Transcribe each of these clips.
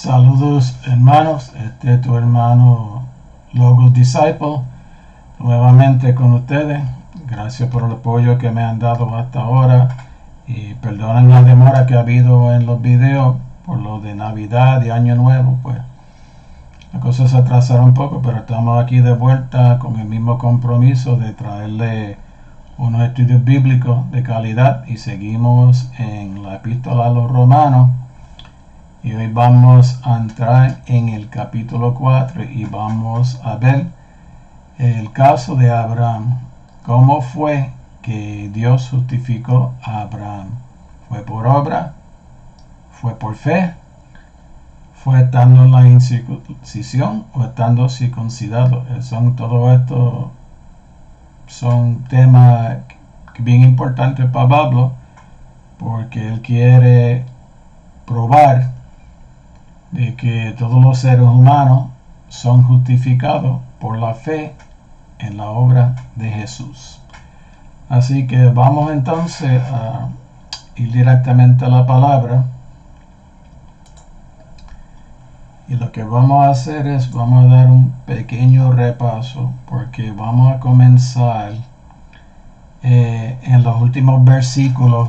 Saludos hermanos, este es tu hermano Logos Disciple, nuevamente con ustedes. Gracias por el apoyo que me han dado hasta ahora y perdonen la demora que ha habido en los videos por lo de Navidad y Año Nuevo. Pues las cosas se atrasaron un poco, pero estamos aquí de vuelta con el mismo compromiso de traerle unos estudios bíblicos de calidad y seguimos en la epístola a los Romanos. Y hoy vamos a entrar en el capítulo 4 y vamos a ver el caso de Abraham. ¿Cómo fue que Dios justificó a Abraham? ¿Fue por obra? ¿Fue por fe? ¿Fue estando en la incircuncisión o estando circuncidado? Todo esto son temas bien importantes para Pablo, porque él quiere probar de que todos los seres humanos son justificados por la fe en la obra de Jesús. Así que vamos entonces a ir directamente a la palabra. Y lo que vamos a hacer es, vamos a dar un pequeño repaso, porque vamos a comenzar en los últimos versículos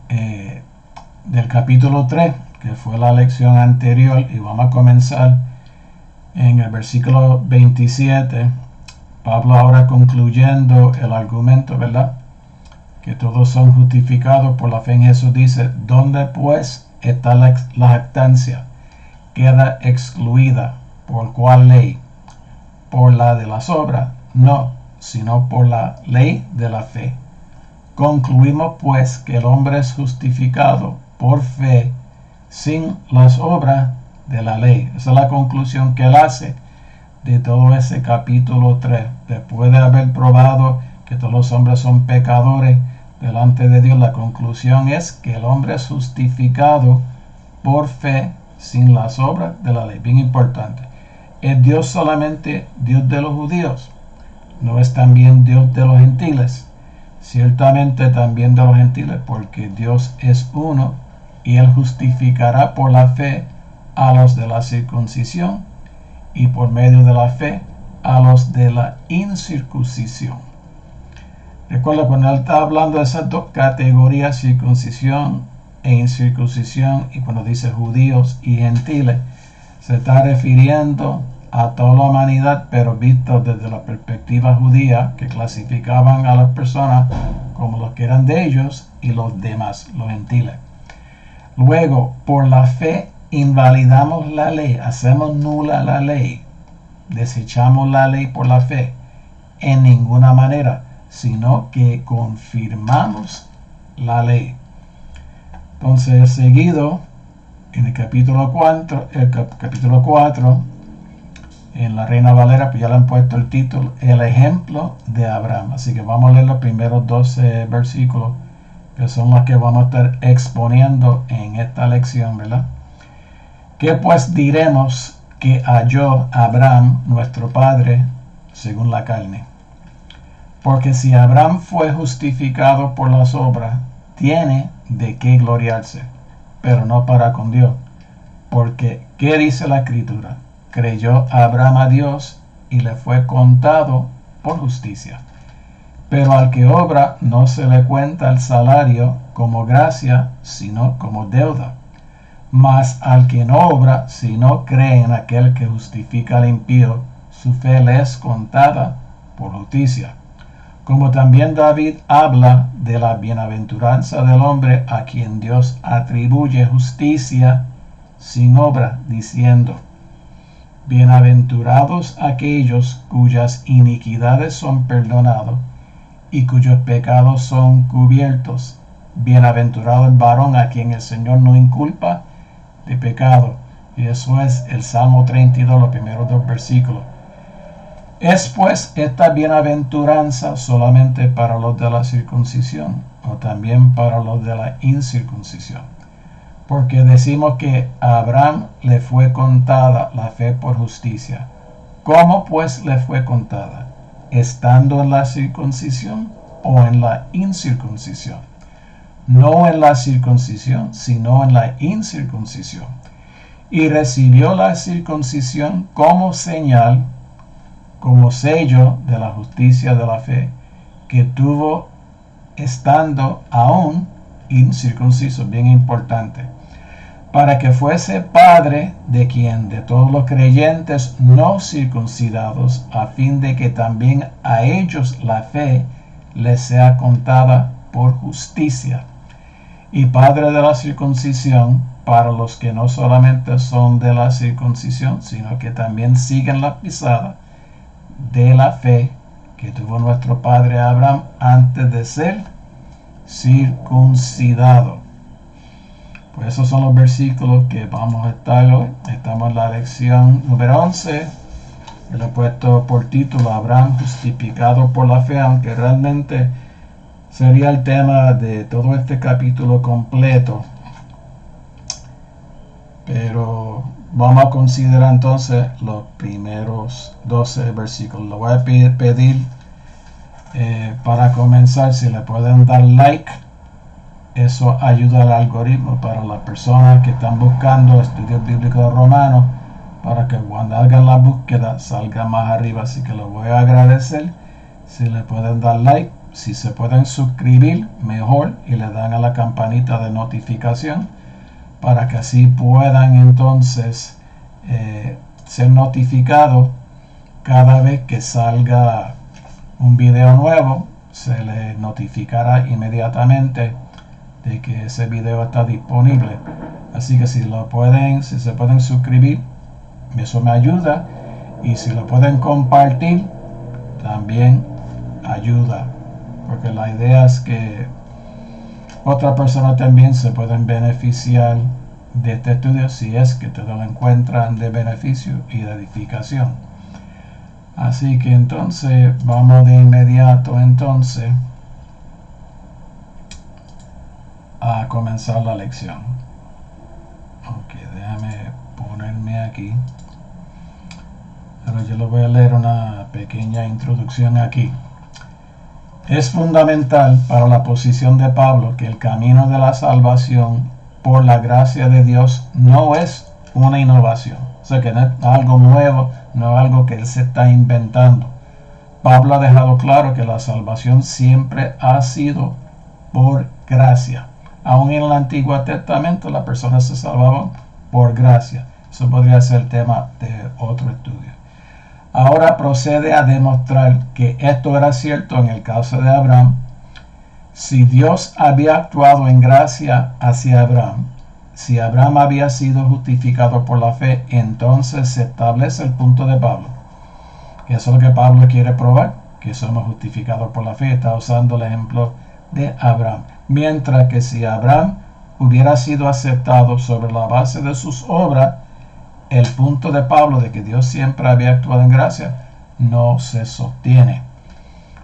del capítulo 3, que fue la lección anterior, y vamos a comenzar en el versículo 27. Pablo ahora concluyendo el argumento, ¿verdad? Que todos son justificados por la fe en Jesús, dice: ¿dónde pues está la jactancia? Queda excluida. ¿Por cuál ley? ¿Por la de las obras? No, sino por la ley de la fe. Concluimos pues que el hombre es justificado por fe sin las obras de la ley. Esa es la conclusión que él hace de todo ese capítulo 3. Después de haber probado que todos los hombres son pecadores delante de Dios, la conclusión es que el hombre es justificado por fe sin las obras de la ley. Bien importante. ¿Es Dios solamente Dios de los judíos? ¿No es también Dios de los gentiles? Ciertamente también de los gentiles, porque Dios es uno y él justificará por la fe a los de la circuncisión y por medio de la fe a los de la incircuncisión. Recuerda, cuando él está hablando de esas dos categorías, circuncisión e incircuncisión, y cuando dice judíos y gentiles, se está refiriendo a toda la humanidad, pero visto desde la perspectiva judía, que clasificaban a las personas como los que eran de ellos y los demás, los gentiles. Luego, por la fe invalidamos la ley, hacemos nula la ley, desechamos la ley por la fe, en ninguna manera, sino que confirmamos la ley. Entonces, seguido, en el capítulo 4, en la Reina Valera, pues ya le han puesto el título, el ejemplo de Abraham. Así que vamos a leer los primeros 12 versículos, que son los que vamos a estar exponiendo en esta lección, ¿verdad? ¿Qué pues diremos que halló Abraham, nuestro padre, según la carne? Porque si Abraham fue justificado por las obras, tiene de qué gloriarse, pero no para con Dios. Porque, ¿qué dice la Escritura? Creyó Abraham a Dios y le fue contado por justicia. Pero al que obra no se le cuenta el salario como gracia, sino como deuda. Mas al que no obra, sino cree en aquel que justifica al impío, su fe le es contada por justicia. Como también David habla de la bienaventuranza del hombre a quien Dios atribuye justicia sin obra, diciendo: bienaventurados aquellos cuyas iniquidades son perdonados y cuyos pecados son cubiertos. Bienaventurado el varón a quien el Señor no inculpa de pecado. Y eso es el Salmo 32, los primeros 2 versículos. ¿Es pues esta bienaventuranza solamente para los de la circuncisión o también para los de la incircuncisión? Porque decimos que a Abraham le fue contada la fe por justicia. ¿Cómo pues le fue contada? ¿Estando en la circuncisión o en la incircuncisión? no en la circuncisión, sino en la incircuncisión. Y recibió la circuncisión como señal, como sello de la justicia de la fe, que tuvo estando aún incircunciso, bien importante, para que fuese padre de quien de todos los creyentes no circuncidados, a fin de que también a ellos la fe les sea contada por justicia, y padre de la circuncisión para los que no solamente son de la circuncisión, sino que también siguen la pisada de la fe que tuvo nuestro padre Abraham antes de ser circuncidado. Pues esos son los versículos que vamos a estar hoy. Estamos en la lección número 11. Yo le he puesto por título Abraham justificado por la fe, aunque realmente sería el tema de todo este capítulo completo. Pero vamos a considerar entonces los primeros 12 versículos. Le voy a pedir para comenzar si le pueden dar like. Eso ayuda al algoritmo para las personas que están buscando estudios bíblicos romanos, para que cuando hagan la búsqueda salga más arriba. Así que les voy a agradecer si le pueden dar like, si se pueden suscribir mejor y le dan a la campanita de notificación para que así puedan entonces ser notificados cada vez que salga un video nuevo. Se les notificará inmediatamente de que ese video está disponible. Así que si se pueden suscribir, eso me ayuda, y si lo pueden compartir también ayuda, porque la idea es que otras personas también se pueden beneficiar de este estudio si es que te lo encuentran de beneficio y de edificación. Así que entonces vamos de inmediato entonces a comenzar la lección. Ok, déjame ponerme aquí. Pero yo les voy a leer una pequeña introducción aquí. Es fundamental para la posición de Pablo que el camino de la salvación por la gracia de Dios no es una innovación. O sea, que no es algo nuevo, no es algo que él se está inventando. Pablo ha dejado claro que la salvación siempre ha sido por gracia. Aún en el Antiguo Testamento las personas se salvaban por gracia. Eso podría ser el tema de otro estudio. Ahora procede a demostrar que esto era cierto en el caso de Abraham. Si Dios había actuado en gracia hacia Abraham, si Abraham había sido justificado por la fe, entonces se establece el punto de Pablo. Que eso es lo que Pablo quiere probar, que somos justificados por la fe. Está usando el ejemplo de Abraham. Mientras que si Abraham hubiera sido aceptado sobre la base de sus obras, el punto de Pablo de que Dios siempre había actuado en gracia no se sostiene.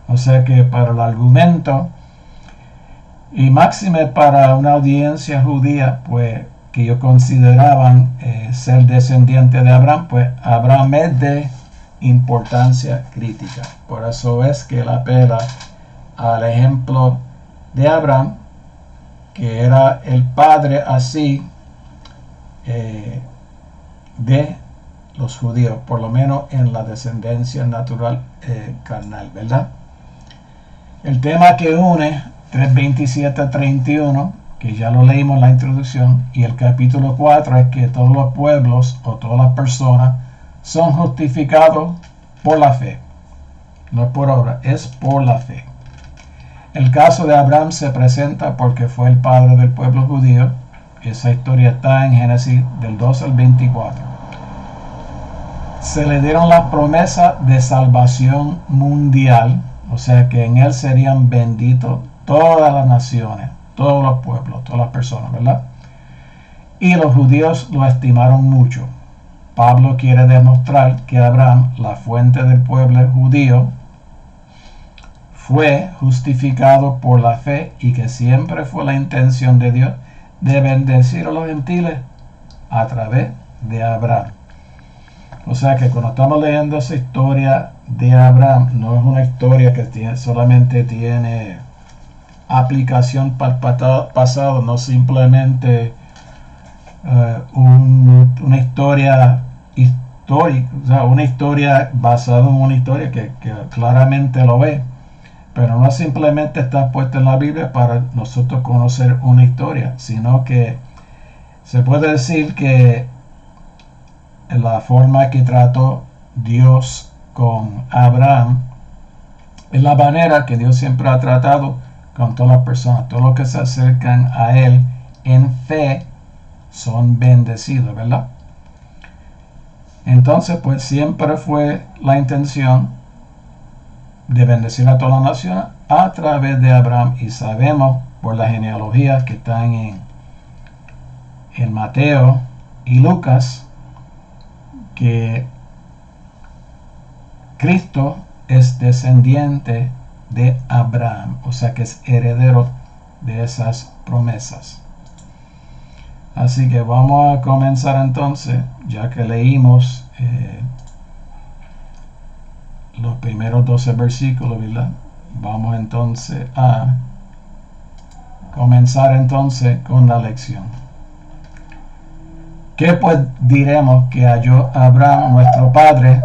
O sea que para el argumento, y máxime para una audiencia judía, pues que ellos consideraban ser descendiente de Abraham, pues Abraham es de importancia crítica. Por eso es que él apela al ejemplo de Abraham, que era el padre así de los judíos, por lo menos en la descendencia natural carnal, ¿verdad? El tema que une 3:27-31, que ya lo leímos en la introducción, y el capítulo 4 es que todos los pueblos o todas las personas son justificados por la fe. No es por obra, es por la fe. El caso de Abraham se presenta porque fue el padre del pueblo judío. Esa historia está en Génesis del 12 al 24. Se le dieron las promesas de salvación mundial, o sea que en él serían benditos todas las naciones, todos los pueblos, todas las personas, ¿verdad? Y los judíos lo estimaron mucho. Pablo quiere demostrar que Abraham, la fuente del pueblo judío, fue justificado por la fe y que siempre fue la intención de Dios de bendecir a los gentiles a través de Abraham. O sea que cuando estamos leyendo esa historia de Abraham, no es una historia que solamente tiene aplicación para el pasado, no simplemente una historia histórica, o sea, una historia basada en una historia que claramente lo ve, pero no simplemente está puesta en la Biblia para nosotros conocer una historia, sino que se puede decir que la forma que trató Dios con Abraham es la manera que Dios siempre ha tratado con todas las personas. Todos los que se acercan a Él en fe son bendecidos, ¿verdad? Entonces, pues siempre fue la intención de bendecir a toda la nación a través de Abraham, y sabemos por las genealogías que están en Mateo y Lucas que Cristo es descendiente de Abraham, o sea que es heredero de esas promesas. Así que vamos a comenzar entonces, ya que leímos los primeros 12 versículos, ¿verdad? Vamos entonces a comenzar entonces con la lección. ¿Qué pues diremos que halló Abraham nuestro padre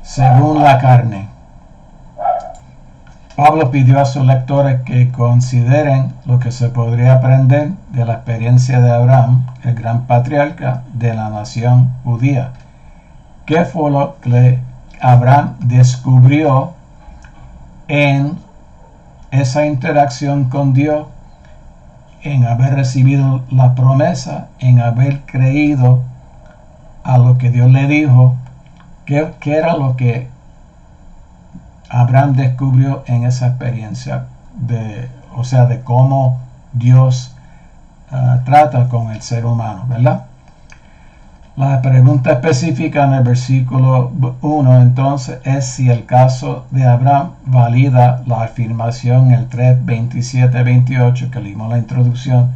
según la carne? Pablo pidió a sus lectores que consideren lo que se podría aprender de la experiencia de Abraham, el gran patriarca de la nación judía. ¿Qué fue lo que Abraham descubrió en esa interacción con Dios, en haber recibido la promesa, en haber creído a lo que Dios le dijo? ¿Qué era lo que Abraham descubrió en esa experiencia de cómo Dios trata con el ser humano, ¿verdad? La pregunta específica en el versículo 1 entonces es si el caso de Abraham valida la afirmación en el 3, 27, 28 que leímos en la introducción,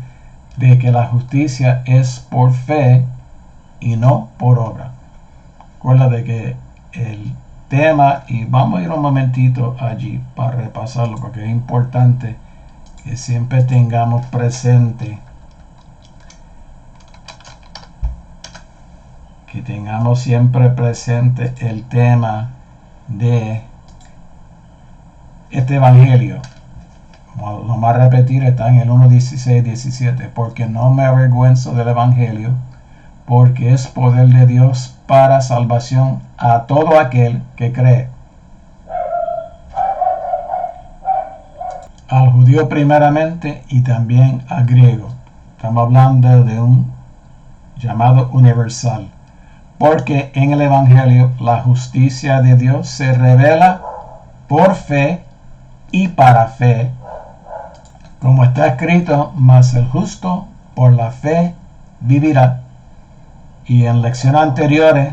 de que la justicia es por fe y no por obra. Recuerda de que el tema, y vamos a ir un momentito allí para repasarlo, porque es importante que siempre tengamos presente el tema de este evangelio. Lo más a repetir, está en el 1, 16, 17, porque no me avergüenzo del evangelio, porque es poder de Dios para salvación a todo aquel que cree, al judío primeramente y también al griego. Estamos hablando de un llamado universal, porque en el evangelio la justicia de Dios se revela por fe y para fe, como está escrito: mas el justo por la fe vivirá. Y en lecciones anteriores,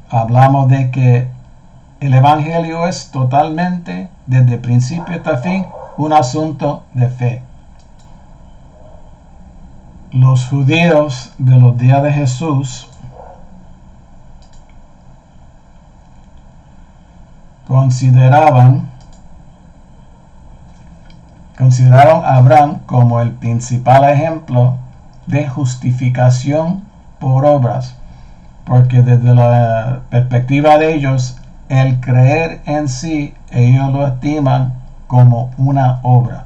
hablamos de que el evangelio es totalmente, desde principio hasta fin, un asunto de fe. Los judíos de los días de Jesús consideraron a Abraham como el principal ejemplo de justificación por obras, porque desde la perspectiva de ellos, el creer en sí, ellos lo estiman como una obra.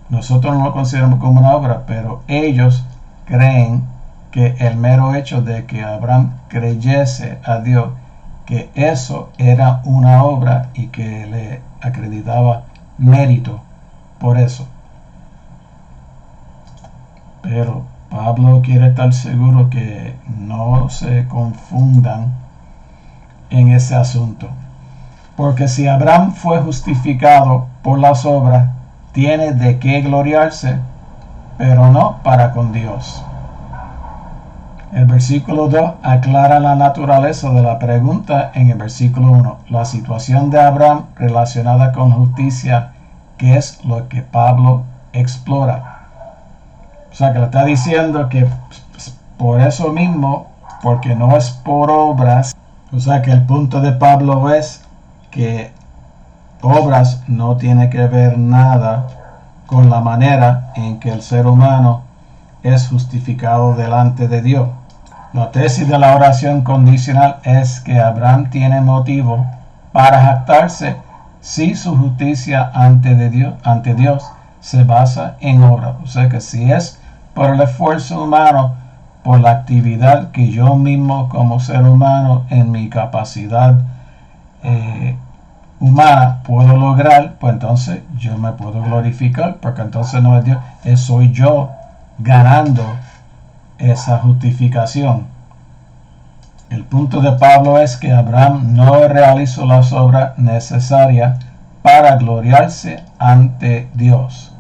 Nosotros no lo consideramos como una obra, pero ellos creen que el mero hecho de que Abraham creyese a Dios, que eso era una obra y que le acreditaba mérito por eso. Pero Pablo quiere estar seguro que no se confundan en ese asunto, porque si Abraham fue justificado por las obras, tiene de qué gloriarse, pero no para con Dios. El versículo 2 aclara la naturaleza de la pregunta en el versículo 1, la situación de Abraham relacionada con justicia, que es lo que Pablo explora. O sea que le está diciendo que por eso mismo, porque no es por obras, o sea que el punto de Pablo es que obras no tiene que ver nada con la manera en que el ser humano es justificado delante de Dios. La tesis de la oración condicional es que Abraham tiene motivo para jactarse si su justicia ante Dios se basa en obra. O sea que si es por el esfuerzo humano, por la actividad que yo mismo como ser humano en mi capacidad humana puedo lograr, pues entonces yo me puedo glorificar, porque entonces no es Dios, soy yo ganando esa justificación. El punto de Pablo es que Abraham no realizó las obras necesarias para gloriarse ante Dios.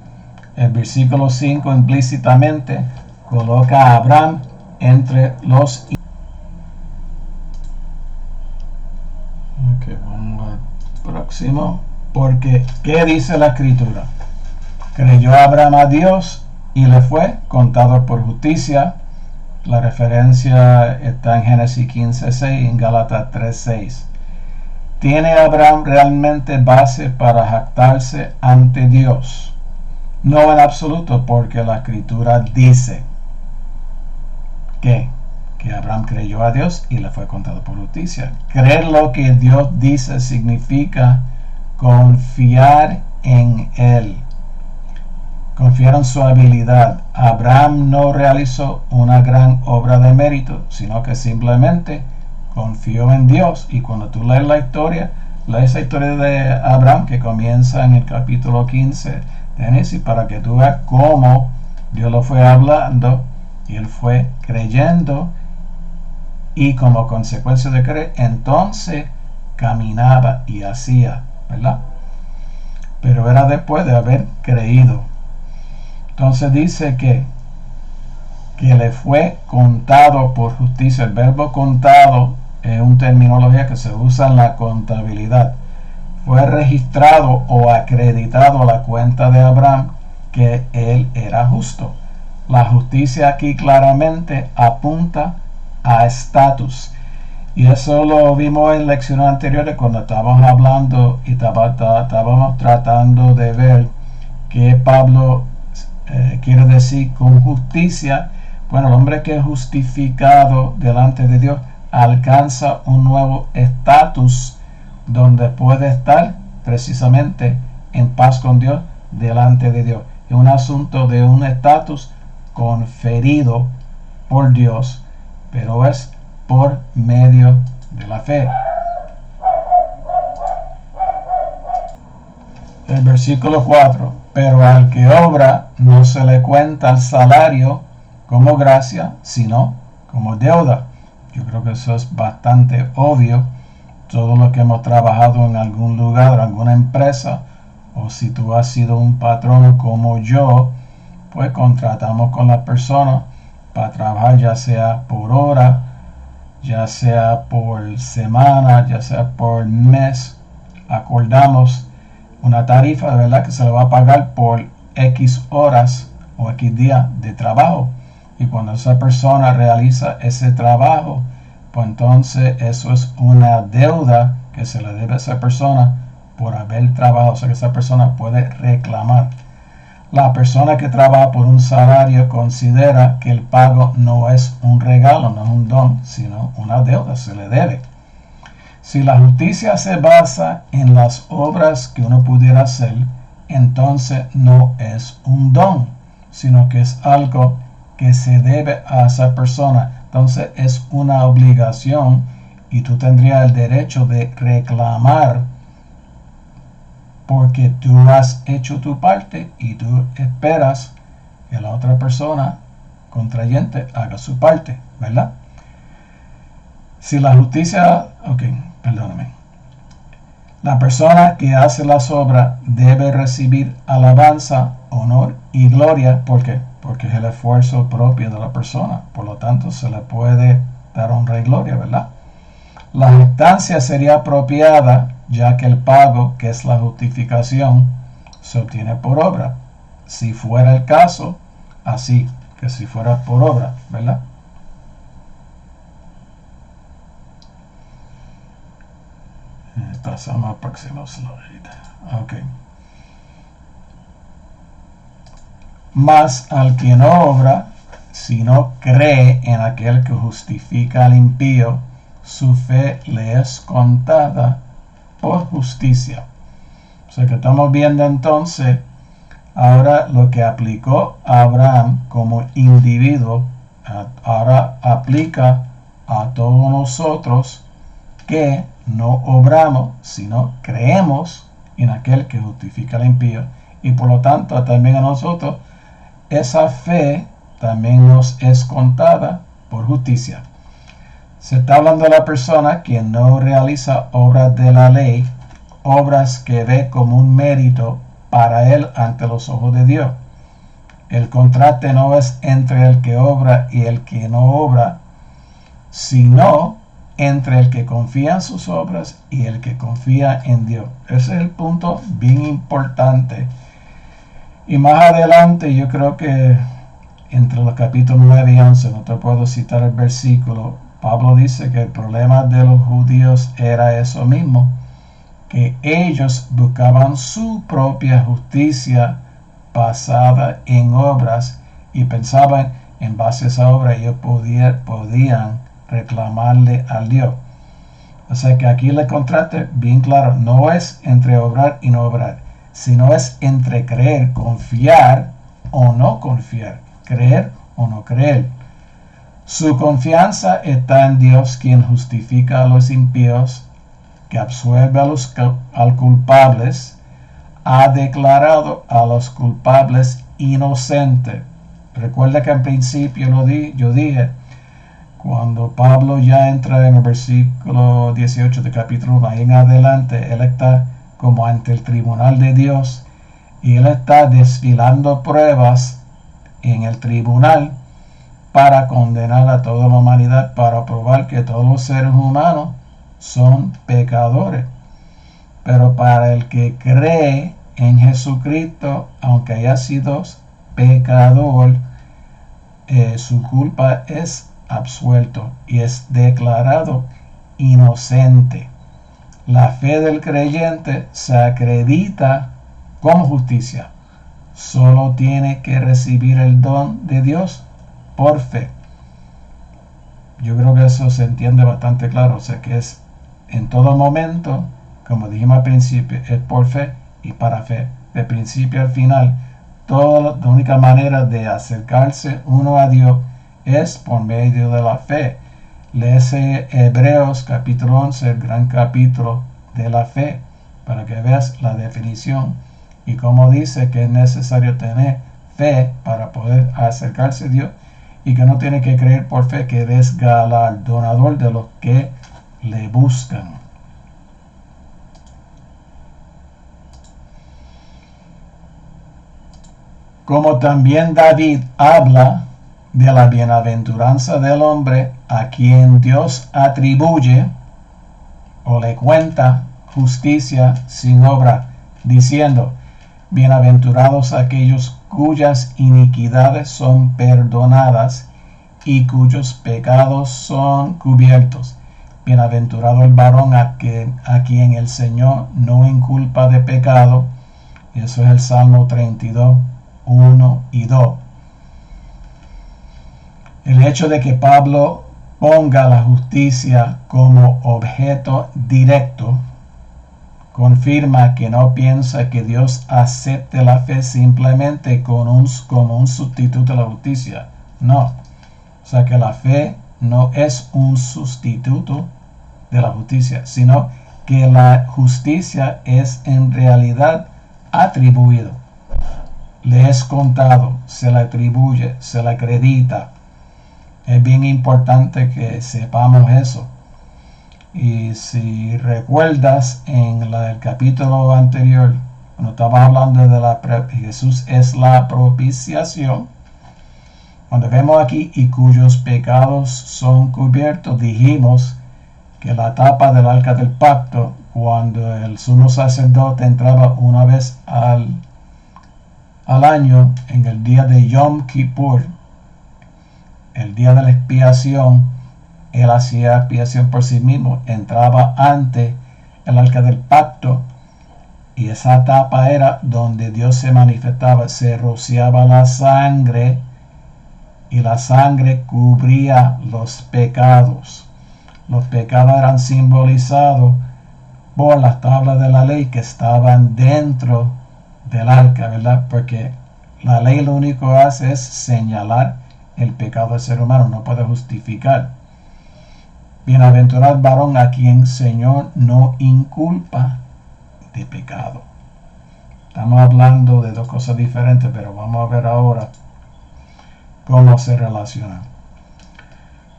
El versículo 5 implícitamente coloca a Abraham entre los. Vamos al próximo. Porque, ¿qué dice la escritura? Creyó Abraham a Dios y le fue contado por justicia. La referencia está en Génesis 15:6 y en Gálatas 3:6. ¿Tiene Abraham realmente base para jactarse ante Dios? No en absoluto, porque la escritura dice que Abraham creyó a Dios y le fue contado por justicia. Creer lo que Dios dice significa confiar en Él. Confiar en su habilidad. Abraham no realizó una gran obra de mérito, sino que simplemente confió en Dios. Y cuando tú lees la historia de Abraham, que comienza en el capítulo 15 de Génesis, para que tú veas cómo Dios lo fue hablando y él fue creyendo, y como consecuencia de creer, entonces caminaba y hacía, ¿verdad? Pero era después de haber creído. Entonces dice que le fue contado por justicia. El verbo contado es una terminología que se usa en la contabilidad. Fue registrado o acreditado a la cuenta de Abraham que él era justo. La justicia aquí claramente apunta a estatus. Y eso lo vimos en lecciones anteriores cuando estábamos hablando y estábamos tratando de ver que Pablo quiere decir con justicia. Bueno, el hombre que es justificado delante de Dios alcanza un nuevo estatus donde puede estar precisamente en paz con Dios delante de Dios. Es un asunto de un estatus conferido por Dios, pero es por medio de la fe. El versículo 4. Pero al que obra no se le cuenta el salario como gracia, sino como deuda. Yo creo que eso es bastante obvio. Todo lo que hemos trabajado en algún lugar, en alguna empresa, o si tú has sido un patrón como yo, pues contratamos con las personas para trabajar, ya sea por hora, ya sea por semana, ya sea por mes. Acordamos una tarifa, de verdad, que se le va a pagar por X horas o X días de trabajo. Y cuando esa persona realiza ese trabajo, pues entonces eso es una deuda que se le debe a esa persona por haber trabajado. O sea que esa persona puede reclamar. La persona que trabaja por un salario considera que el pago no es un regalo, no es un don, sino una deuda, se le debe. Si la justicia se basa en las obras que uno pudiera hacer, entonces no es un don, sino que es algo que se debe a esa persona. Entonces es una obligación y tú tendrías el derecho de reclamar porque tú has hecho tu parte y tú esperas que la otra persona contrayente haga su parte, ¿verdad? Si la justicia, la persona que hace las obras debe recibir alabanza, honor y gloria. ¿Por qué? Porque es el esfuerzo propio de la persona. Por lo tanto, se le puede dar honra y gloria, ¿verdad? La jactancia sería apropiada, ya que el pago, que es la justificación, se obtiene por obra. Si fuera el caso, así, que si fuera por obra, ¿verdad? Pasamos al próximo slide. Ok. Mas al que no obra, sino cree en aquel que justifica al impío, su fe le es contada por justicia. O sea que estamos viendo entonces ahora lo que aplicó a Abraham como individuo, ahora aplica a todos nosotros que no obramos, sino creemos en aquel que justifica al impío. Y por lo tanto también a nosotros esa fe también nos es contada por justicia. Se está hablando de la persona que no realiza obras de la ley, obras que ve como un mérito para él ante los ojos de Dios. El contraste no es entre el que obra y el que no obra, sino entre el que confía en sus obras y el que confía en Dios. Ese es el punto bien importante. Y más adelante, yo creo que entre los capítulos 9 y 11, no te puedo citar el versículo, Pablo dice que el problema de los judíos era eso mismo, que ellos buscaban su propia justicia basada en obras y pensaban en base a esa obra ellos podían reclamarle al Dios. O sea que aquí el contraste bien claro, no es entre obrar y no obrar, sino es entre creer, confiar o no confiar, creer o no creer. Su confianza está en Dios, quien justifica a los impíos, que absuelve a los culpables, ha declarado a los culpables inocentes. Recuerda que al principio yo dije, cuando Pablo ya entra en el versículo 18 del capítulo 1, ahí en adelante, él está como ante el tribunal de Dios y él está desfilando pruebas en el tribunal para condenar a toda la humanidad, para probar que todos los seres humanos son pecadores. Pero para el que cree en Jesucristo, aunque haya sido pecador, su culpa es absuelto y es declarado inocente. La fe del creyente se acredita como justicia. Solo tiene que recibir el don de Dios por fe. Yo creo que eso se entiende bastante claro. O sea que es en todo momento, como dijimos al principio, es por fe y para fe. De principio al final, la única manera de acercarse uno a Dios es por medio de la fe. Léese Hebreos capítulo 11, el gran capítulo de la fe, para que veas la definición y cómo dice que es necesario tener fe para poder acercarse a Dios y que no tiene que creer por fe, que es galardonador de los que le buscan. Como también David habla de la bienaventuranza del hombre a quien Dios atribuye o le cuenta justicia sin obra, diciendo: bienaventurados aquellos cuyas iniquidades son perdonadas y cuyos pecados son cubiertos. Bienaventurado el varón a quien el Señor no inculpa de pecado. Y eso es el Salmo 32, 1 y 2. El hecho de que Pablo ponga la justicia como objeto directo confirma que no piensa que Dios acepte la fe simplemente como un sustituto de la justicia. No. O sea que la fe no es un sustituto de la justicia, sino que la justicia es en realidad atribuido. Le es contado, se le atribuye, se le acredita. Es bien importante que sepamos eso. Y si recuerdas en el capítulo anterior, cuando estaba hablando de Jesús es la propiciación, cuando vemos aquí y cuyos pecados son cubiertos, dijimos que la tapa del arca del pacto, cuando el sumo sacerdote entraba una vez al año en el día de Yom Kippur, el día de la expiación, él hacía expiación por sí mismo, entraba ante el arca del pacto, y esa tapa era donde Dios se manifestaba. Se rociaba la sangre y la sangre cubría los pecados. Los pecados eran simbolizados por las tablas de la ley que estaban dentro del arca, ¿verdad? Porque la ley lo único que hace es señalar el pecado del ser humano, no puede justificar. Bienaventurado el varón a quien el Señor no inculpa de pecado. Estamos hablando de dos cosas diferentes, pero vamos a ver ahora cómo se relacionan.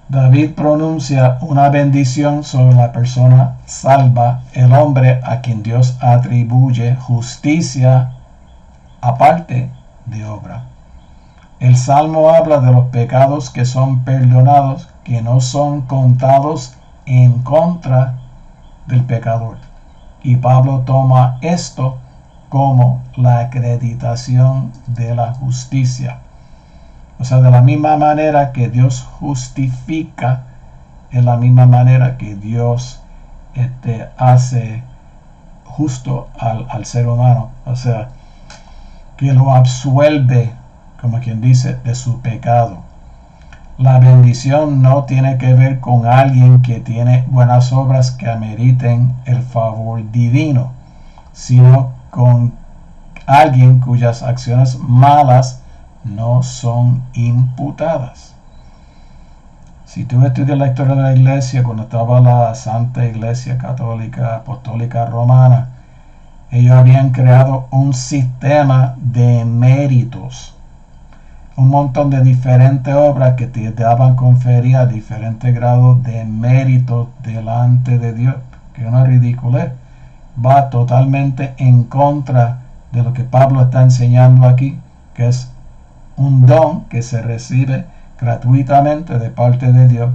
David pronuncia una bendición sobre la persona salva, el hombre a quien Dios atribuye justicia aparte de obra. El Salmo habla de los pecados que son perdonados, que no son contados en contra del pecador. Y Pablo toma esto como la acreditación de la justicia. O sea, de la misma manera que Dios justifica, es la misma manera que Dios hace justo al ser humano. O sea, que lo absuelve, como quien dice, de su pecado. La bendición no tiene que ver con alguien que tiene buenas obras que ameriten el favor divino, sino con alguien cuyas acciones malas no son imputadas. Si tú estudias la historia de la iglesia, cuando estaba la Santa Iglesia Católica Apostólica Romana, ellos habían creado un sistema de méritos, un montón de diferentes obras que te daban, confería diferentes grados de mérito delante de Dios, que es una ridiculez. Va totalmente en contra de lo que Pablo está enseñando aquí, que es un don que se recibe gratuitamente de parte de Dios,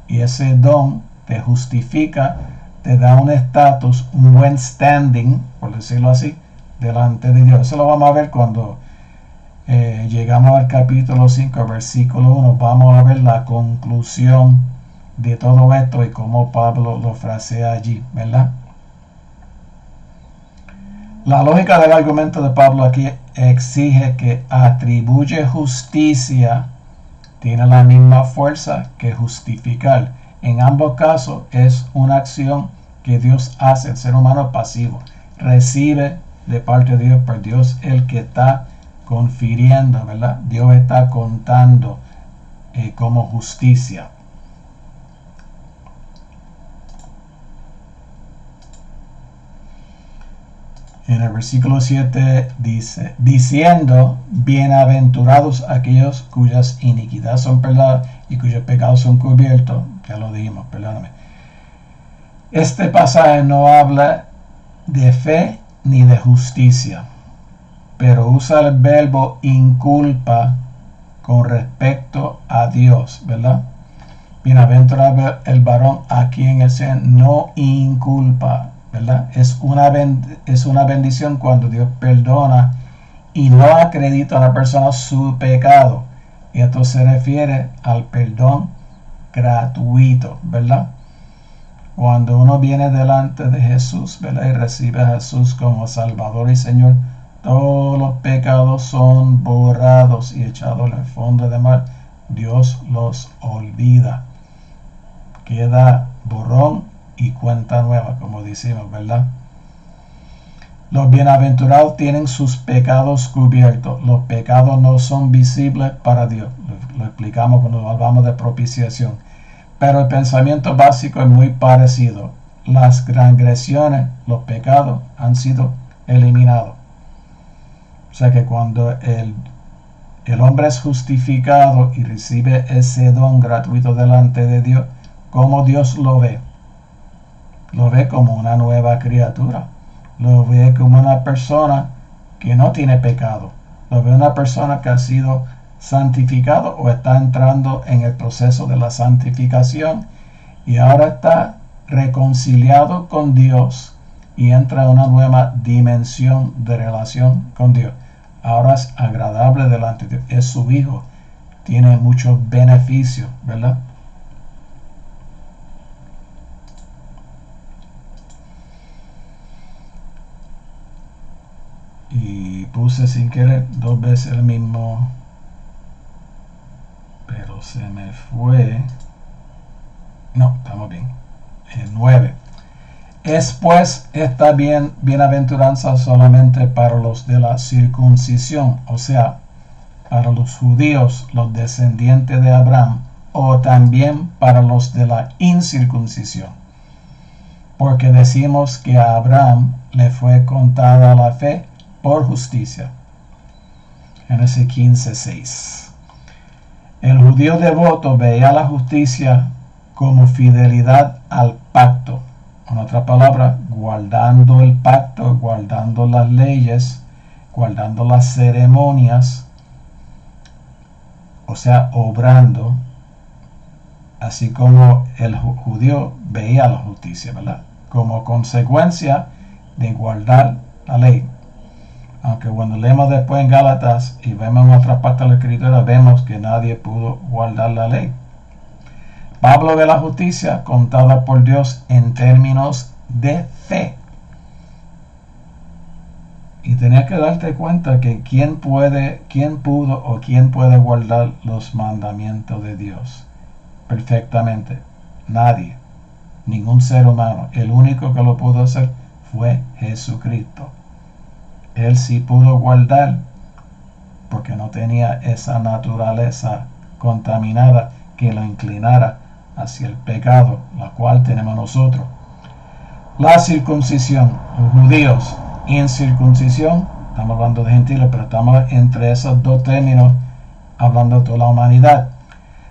y ese don te justifica, te da un estatus, un buen standing, por decirlo así, delante de Dios. Eso lo vamos a ver cuando llegamos al capítulo 5, versículo 1. Vamos a ver la conclusión de todo esto y cómo Pablo lo frasea allí, ¿verdad? La lógica del argumento de Pablo aquí exige que atribuye justicia tiene la misma fuerza que justificar. En ambos casos es una acción que Dios hace. El ser humano es pasivo, recibe de parte de Dios, pero Dios es el que está confiriendo, ¿verdad? Dios está contando como justicia. En el versículo 7 dice, diciendo, bienaventurados aquellos cuyas iniquidades son perdonadas y cuyos pecados son cubiertos. Ya lo dijimos, perdóname. Este pasaje no habla de fe ni de justicia, pero usa el verbo inculpa con respecto a Dios, ¿verdad? Bienaventurado el varón a quien el Señor no inculpa, ¿verdad? Es una bendición cuando Dios perdona y no acredita a la persona su pecado. Y esto se refiere al perdón gratuito, ¿verdad? Cuando uno viene delante de Jesús, ¿verdad? Y recibe a Jesús como Salvador y Señor, todos los pecados son borrados y echados en el fondo del mar. Dios los olvida. Queda borrón y cuenta nueva, como decimos, ¿verdad? Los bienaventurados tienen sus pecados cubiertos. Los pecados no son visibles para Dios. Lo explicamos cuando hablamos de propiciación. Pero el pensamiento básico es muy parecido. Las transgresiones, los pecados han sido eliminados. O sea que cuando el hombre es justificado y recibe ese don gratuito delante de Dios, ¿cómo Dios lo ve? Lo ve como una nueva criatura. Lo ve como una persona que no tiene pecado. Lo ve una persona que ha sido santificado o está entrando en el proceso de la santificación y ahora está reconciliado con Dios y entra en una nueva dimensión de relación con Dios. Ahora es agradable delante de Dios. Es su hijo. Tiene muchos beneficios, ¿verdad? puse sin querer 2 veces el mismo, pero se me fue. No, estamos bien. El 9. Es pues esta bienaventuranza solamente para los de la circuncisión, o sea, para los judíos, los descendientes de Abraham, o también para los de la incircuncisión. Porque decimos que a Abraham le fue contada la fe por justicia. Génesis 15:6. El judío devoto veía la justicia como fidelidad al pacto. En otra palabra, guardando el pacto, guardando las leyes, guardando las ceremonias, o sea, obrando, así como el judío veía la justicia, ¿verdad? Como consecuencia de guardar la ley. Aunque cuando leemos después en Gálatas y vemos en otras partes de la Escritura, vemos que nadie pudo guardar la ley. Pablo ve la justicia contada por Dios en términos de fe. Y tenía que darte cuenta que quién pudo o quién puede guardar los mandamientos de Dios perfectamente. Nadie. Ningún ser humano. El único que lo pudo hacer fue Jesucristo. Él sí pudo guardar porque no tenía esa naturaleza contaminada que lo inclinara hacia el pecado, la cual tenemos nosotros. La circuncisión, los judíos, incircuncisión, estamos hablando de gentiles, pero estamos entre esos dos términos hablando de toda la humanidad.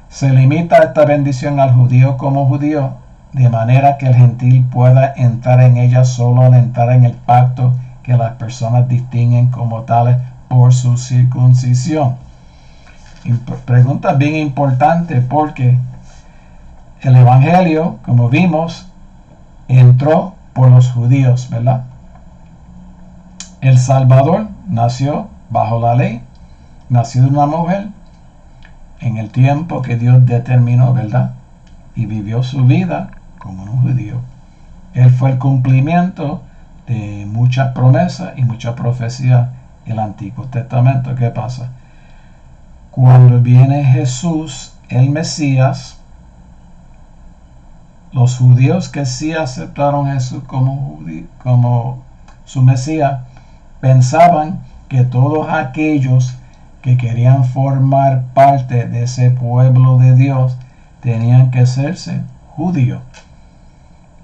Se limita esta bendición al judío como judío, de manera que el gentil pueda entrar en ella solo al entrar en el pacto que las personas distinguen como tales por su circuncisión. Pregunta bien importante porque el evangelio, como vimos, entró por los judíos, ¿verdad? El Salvador nació bajo la ley, nació de una mujer en el tiempo que Dios determinó, ¿verdad? Y vivió su vida como un judío. Él fue el cumplimiento de muchas promesas y muchas profecías en el Antiguo Testamento. ¿Qué pasa? Cuando viene Jesús, el Mesías, los judíos que sí aceptaron a Jesús como su Mesías, pensaban que todos aquellos que querían formar parte de ese pueblo de Dios tenían que hacerse judíos.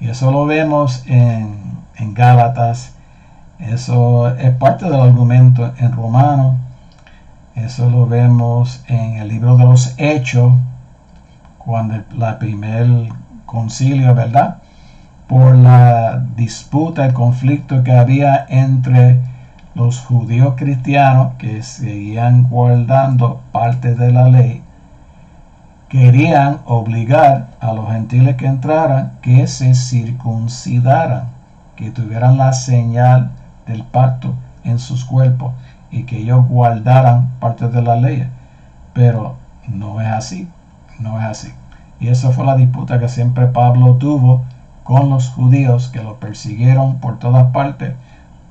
Y eso lo vemos en Gálatas, eso es parte del argumento en Romanos, eso lo vemos en el libro de los Hechos, cuando la primer concilio, ¿verdad? Por la disputa, el conflicto que había entre los judíos cristianos que seguían guardando parte de la ley, querían obligar a los gentiles que entraran que se circuncidaran, que tuvieran la señal del pacto en sus cuerpos y que ellos guardaran parte de la ley. Pero no es así, no es así. Y esa fue la disputa que siempre Pablo tuvo con los judíos, que lo persiguieron por todas partes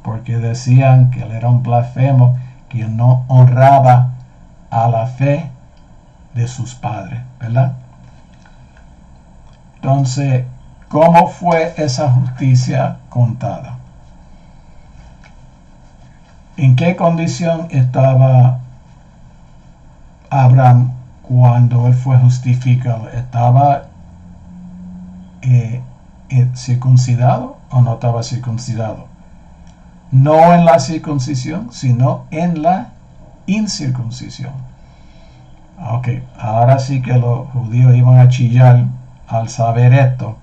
porque decían que él era un blasfemo, que no honraba a la fe de sus padres, ¿verdad? Entonces, ¿cómo fue esa justicia contada? ¿En qué condición estaba Abraham cuando él fue justificado? ¿Estaba circuncidado o no estaba circuncidado? No en la circuncisión, sino en la incircuncisión. Ok, ahora sí que los judíos iban a chillar al saber esto,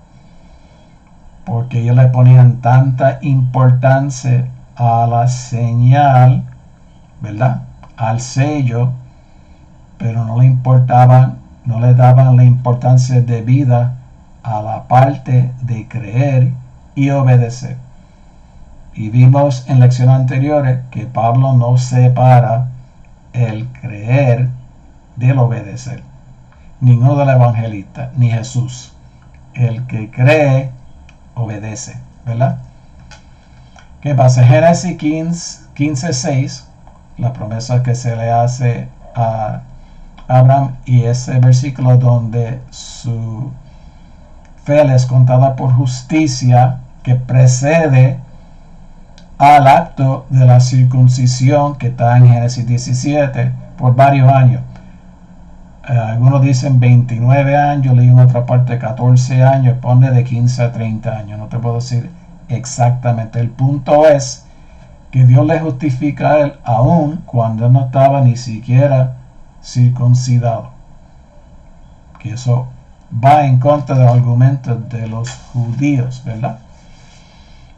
porque ellos le ponían tanta importancia a la señal, ¿verdad? Al sello, pero no le importaban, no le daban la importancia debida a la parte de creer y obedecer. Y vimos en lecciones anteriores que Pablo no separa el creer del obedecer. Ninguno de los evangelistas, ni Jesús. El que cree, obedece, ¿verdad? ¿Qué pasa? Génesis 15:6 la promesa que se le hace a Abraham y ese versículo donde su fe le es contada por justicia que precede al acto de la circuncisión que está en Génesis 17 por varios años. Algunos dicen 29 años, yo leí en otra parte 14 años, pone de 15 a 30 años, no te puedo decir exactamente. El punto es que Dios le justifica a él aún cuando él no estaba ni siquiera circuncidado. Que eso va en contra de los argumentos de los judíos, ¿verdad?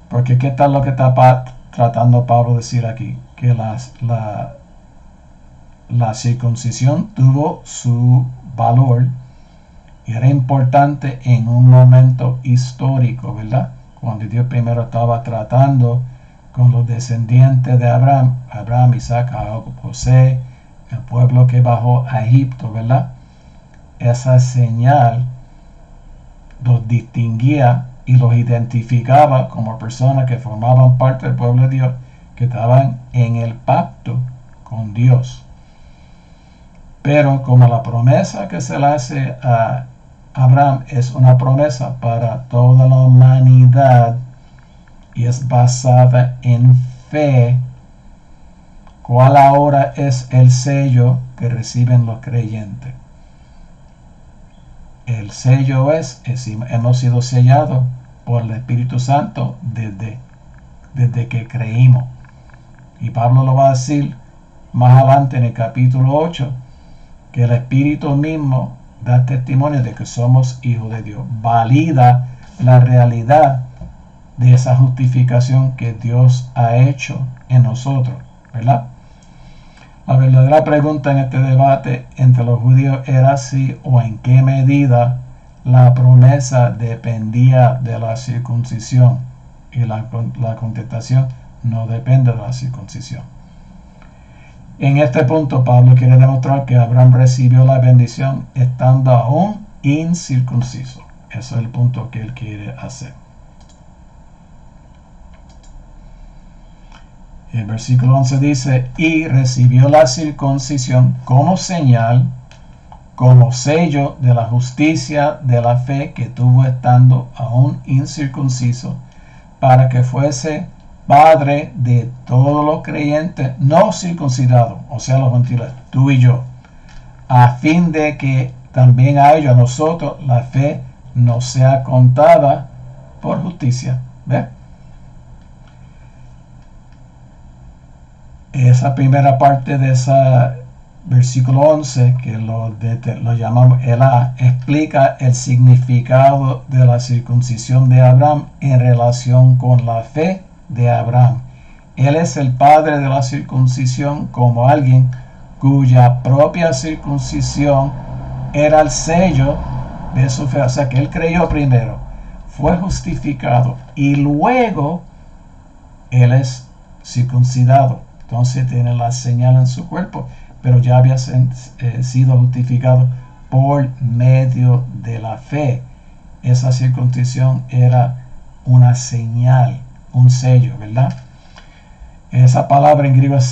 Porque ¿qué tal lo que está tratando Pablo de decir aquí? Que la circuncisión tuvo su valor y era importante en un momento histórico, ¿verdad? Cuando Dios primero estaba tratando con los descendientes de Abraham, Isaac, Jacob, José, el pueblo que bajó a Egipto, ¿verdad? Esa señal los distinguía y los identificaba como personas que formaban parte del pueblo de Dios, que estaban en el pacto con Dios. Pero como la promesa que se le hace a Abraham es una promesa para toda la humanidad y es basada en fe, ¿cuál ahora es el sello que reciben los creyentes? El sello es hemos sido sellados por el Espíritu Santo desde que creímos. Y Pablo lo va a decir más adelante en el capítulo 8, que el Espíritu mismo da testimonio de que somos hijos de Dios. Valida la realidad de esa justificación que Dios ha hecho en nosotros, ¿verdad? La verdadera pregunta en este debate entre los judíos era si o en qué medida la promesa dependía de la circuncisión. Y la contestación no depende de la circuncisión. En este punto Pablo quiere demostrar que Abraham recibió la bendición estando aún incircunciso. Ese es el punto que él quiere hacer. El versículo 11 dice, y recibió la circuncisión como señal, como sello de la justicia de la fe que tuvo estando aún incircunciso, para que fuese padre de todos los creyentes no circuncidados, o sea, los gentiles, tú y yo, a fin de que también a ellos, a nosotros, la fe nos sea contada por justicia. ¿Ves? Esa primera parte de ese versículo 11, que lo llamamos el A, explica el significado de la circuncisión de Abraham en relación con la fe de Abraham. Él es el padre de la circuncisión como alguien cuya propia circuncisión era el sello de su fe. O sea que él creyó primero, fue justificado y luego él es circuncidado. Entonces tiene la señal en su cuerpo, pero ya había sido justificado por medio de la fe. Esa circuncisión era una señal, un sello, ¿verdad? Esa palabra en griego es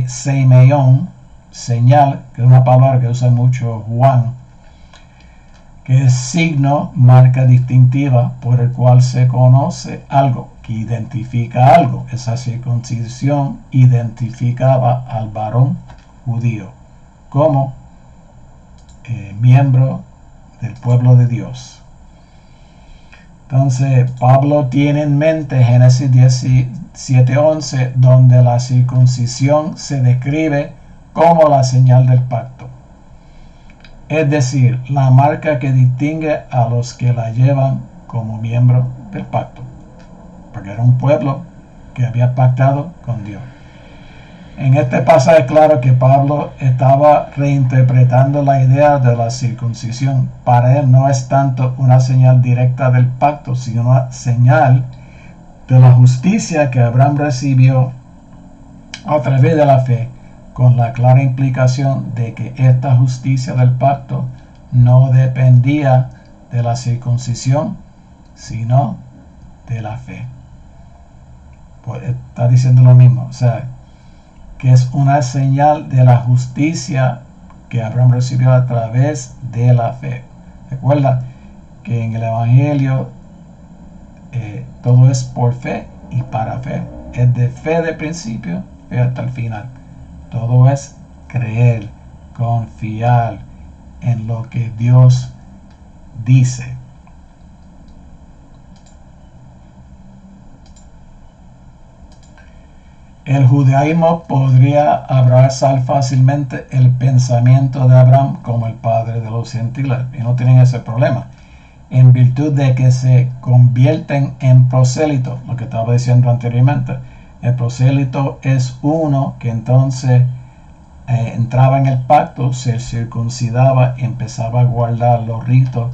semeion, señal, que es una palabra que usa mucho Juan, que es signo, marca distintiva por el cual se conoce algo, que identifica algo. Esa circuncisión identificaba al varón judío como miembro del pueblo de Dios. Entonces Pablo tiene en mente Génesis 17:11, donde la circuncisión se describe como la señal del pacto, es decir, la marca que distingue a los que la llevan como miembro del pacto, porque era un pueblo que había pactado con Dios. En este pasaje es claro que Pablo estaba reinterpretando la idea de la circuncisión. Para él no es tanto una señal directa del pacto, sino una señal de la justicia que Abraham recibió a través de la fe, con la clara implicación de que esta justicia del pacto no dependía de la circuncisión, sino de la fe. Pues está diciendo lo mismo. O sea, que es una señal de la justicia que Abraham recibió a través de la fe. Recuerda que en el Evangelio todo es por fe y para fe. Es de fe de principio, fe hasta el final. Todo es creer, confiar en lo que Dios dice. El judaísmo podría abrazar fácilmente el pensamiento de Abraham como el padre de los gentiles, y no tienen ese problema, en virtud de que se convierten en prosélitos, lo que estaba diciendo anteriormente. El prosélito es uno que entonces entraba en el pacto, se circuncidaba y empezaba a guardar los ritos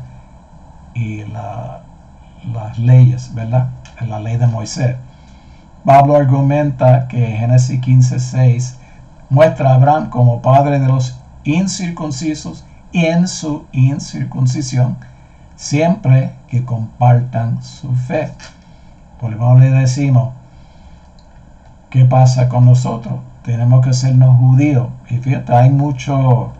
y las leyes, ¿verdad? La ley de Moisés. Pablo argumenta que Génesis 15:6 muestra a Abraham como padre de los incircuncisos en su incircuncisión, siempre que compartan su fe. Por lo menos le decimos, ¿qué pasa con nosotros? Tenemos que sernos judíos. Y fíjate, hay mucho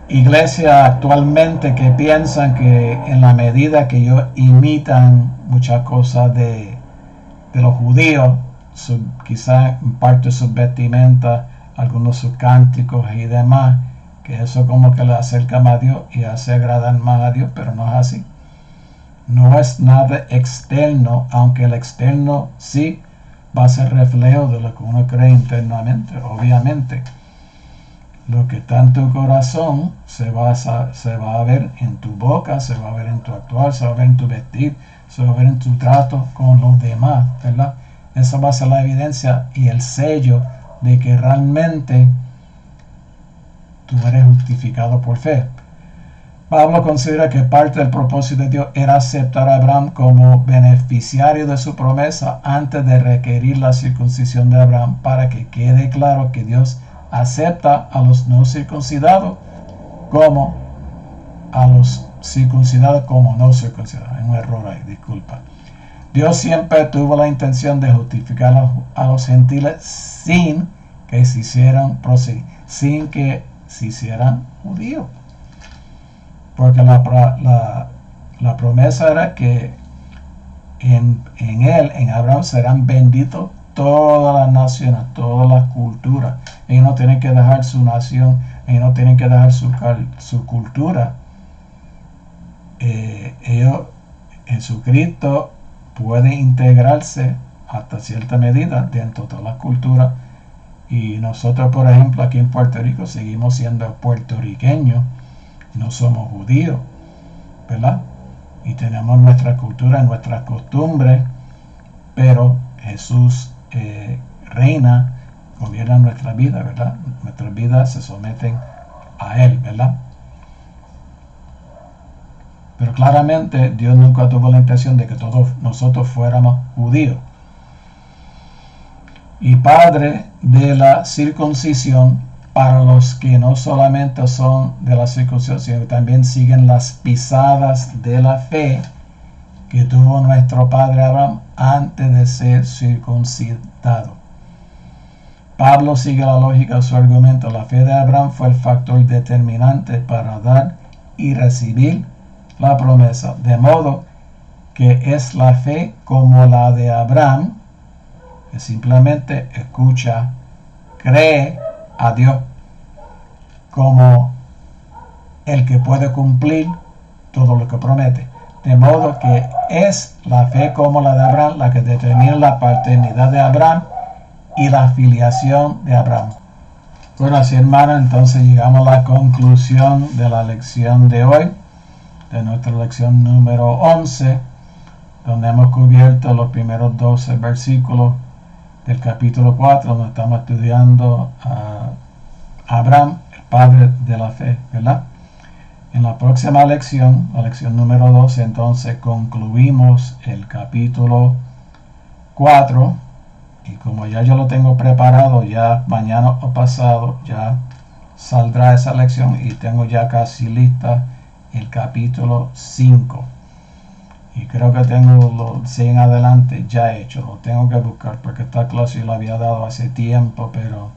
iglesias actualmente que piensan que en la medida que ellos imitan muchas cosas de los judíos, quizás en parte sus vestimentas, algunos sus cánticos y demás, que eso como que le acerca más a Dios y hace agradar más a Dios, pero no es así. No es nada externo, aunque el externo sí va a ser reflejo de lo que uno cree internamente, obviamente. Lo que está en tu corazón se va a ver en tu boca, se va a ver en tu actuar, se va a ver en tu vestir, se va a ver en tu trato con los demás, ¿verdad? Esa va a ser la evidencia y el sello de que realmente tú eres justificado por fe. Pablo considera que parte del propósito de Dios era aceptar a Abraham como beneficiario de su promesa antes de requerir la circuncisión de Abraham, para que quede claro que Dios acepta a los no circuncidados como a los circuncidados como no circuncidados. Es un error ahí, disculpa. Dios siempre tuvo la intención de justificar a los gentiles sin que se hicieran judíos. Porque la promesa era que en él, en Abraham, serán benditos todas las naciones, todas las culturas. Ellos no tienen que dejar su nación, ellos no tienen que dejar su cultura. Ellos, Jesucristo puede integrarse hasta cierta medida dentro de todas las culturas. Y nosotros, por ejemplo, aquí en Puerto Rico seguimos siendo puertorriqueños, no somos judíos, ¿verdad? Y tenemos nuestra cultura, nuestras costumbres, pero Jesús reina, gobierna nuestra vida, ¿verdad? Nuestras vidas se someten a Él, ¿verdad? Pero claramente Dios nunca tuvo la intención de que todos nosotros fuéramos judíos. Y padre de la circuncisión para los que no solamente son de la circuncisión, sino que también siguen las pisadas de la fe que tuvo nuestro padre Abraham antes de ser circuncidado. Pablo sigue la lógica de su argumento. La fe de Abraham fue el factor determinante para dar y recibir la promesa, de modo que es la fe como la de Abraham, que simplemente escucha, cree a Dios como el que puede cumplir todo lo que promete. De modo que es la fe como la de Abraham la que determina la paternidad de Abraham y la filiación de Abraham. Bueno, así hermanos, entonces llegamos a la conclusión de la lección de hoy, de nuestra lección número 11, donde hemos cubierto los primeros 12 versículos del capítulo 4, donde estamos estudiando a Abraham, el padre de la fe, ¿verdad? En la próxima lección, la lección número 12, entonces concluimos el capítulo 4, y como ya yo lo tengo preparado, ya mañana o pasado ya saldrá esa lección y tengo ya casi lista el capítulo 5. y creo que tengo los 100 adelante ya hecho. Lo tengo que buscar porque esta clase lo había dado hace tiempo, pero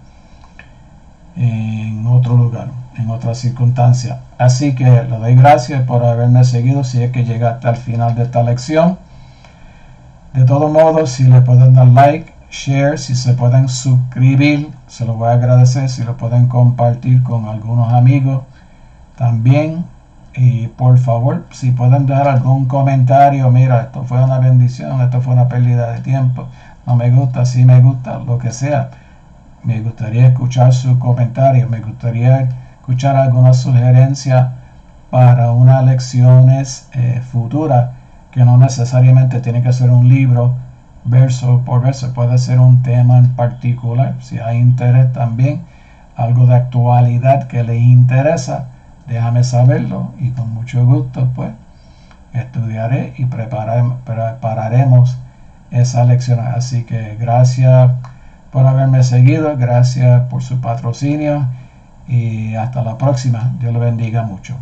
en otro lugar, en otra circunstancia. Así que le doy gracias por haberme seguido si es que llegaste al final de esta lección. De todos modos, si le pueden dar like, share, si se pueden suscribir, se lo voy a agradecer. Si lo pueden compartir con algunos amigos también. Y por favor, si pueden dejar algún comentario, mira, esto fue una bendición, esto fue una pérdida de tiempo, no me gusta, sí me gusta, lo que sea. Me gustaría escuchar sus comentarios, me gustaría escuchar algunas sugerencias para unas lecciones futuras, que no necesariamente tiene que ser un libro verso por verso, puede ser un tema en particular. Si hay interés también, algo de actualidad que les interesa, déjame saberlo y con mucho gusto pues estudiaré y prepararemos esa lección. Así que gracias por haberme seguido, gracias por su patrocinio y hasta la próxima. Dios le bendiga mucho.